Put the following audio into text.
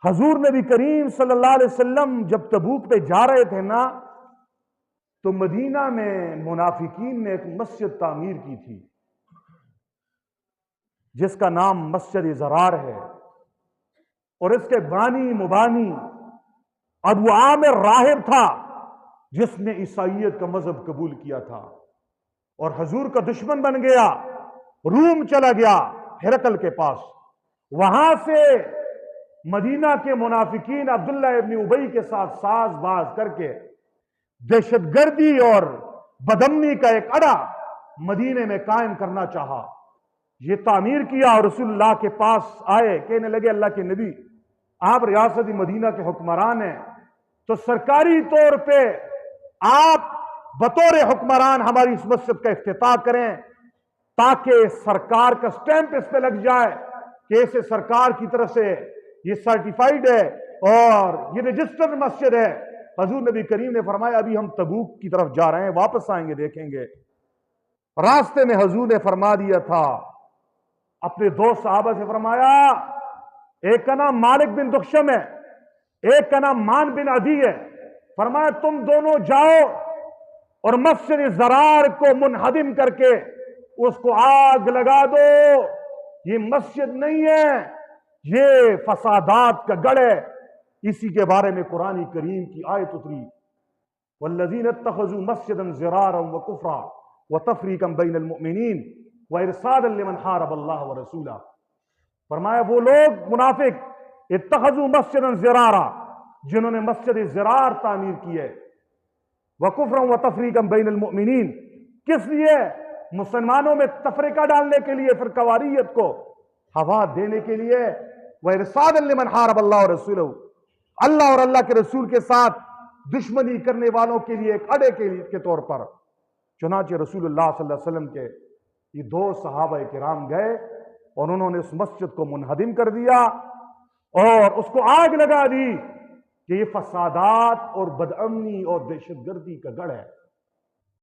حضور نبی کریم صلی اللہ علیہ وسلم جب تبوک پہ جا رہے تھے نا، تو مدینہ میں منافقین نے ایک مسجد تعمیر کی تھی جس کا نام مسجد زرار ہے، اور اس کے بانی مبانی ابو عامر راہب تھا جس نے عیسائیت کا مذہب قبول کیا تھا اور حضور کا دشمن بن گیا، روم چلا گیا ہرقل کے پاس۔ وہاں سے مدینہ کے منافقین عبداللہ ابن ابی کے ساتھ ساز باز کر کے دہشت گردی اور بدامنی کا ایک اڈا مدینے میں قائم کرنا چاہا۔ یہ تعمیر کیا اور رسول اللہ کے پاس آئے، کہنے لگے اللہ کے نبی آپ ریاست مدینہ کے حکمران ہیں، تو سرکاری طور پہ آپ بطور حکمران ہماری اس مسجد کا افتتاح کریں تاکہ سرکار کا سٹیمپ اس پہ لگ جائے کہ اسے سرکار کی طرف سے یہ سرٹیفائیڈ ہے اور یہ رجسٹرڈ مسجد ہے۔ حضور نبی کریم نے فرمایا ابھی ہم تبوک کی طرف جا رہے ہیں، واپس آئیں گے دیکھیں گے۔ راستے میں حضور نے فرما دیا تھا، اپنے دو صحابہ سے فرمایا، ایک کا نام مالک بن دخشم ہے، ایک کا نام مان بن عدی ہے، فرمایا تم دونوں جاؤ اور مسجد زرار کو منہدم کر کے اس کو آگ لگا دو۔ یہ مسجد نہیں ہے، یہ فسادات کا گڑھ ہے۔ اسی کے بارے میں قرآن کریم کی آیت اتری، والذین اتخذوا مسجدا ضرارا وکفرا وتفریقا بین المؤمنین وارصادا لمن حارب اللہ ورسولہ۔ فرمایا وہ لوگ منافق اتخذوا مسجدا ضرارا، جنہوں نے مسجد زرار تعمیر کی ہے، وکفرا وتفریقا بین المؤمنین، کس لیے؟ مسلمانوں میں تفرقہ ڈالنے کے لیے، فرقہ واریت کو ہوا دینے کے لیے، وارصادا لمن حارب اللہ ورسولہ، اللہ اور اللہ کے رسول کے ساتھ دشمنی کرنے والوں کے لیے ایک اڈے کے طور پر۔ چنانچہ رسول اللہ صلی اللہ علیہ وسلم کے یہ دو صحابہ کرام گئے اور انہوں نے اس مسجد کو منہدم کر دیا اور اس کو آگ لگا دی کہ یہ فسادات اور بدامنی اور دہشت گردی کا گڑھ ہے۔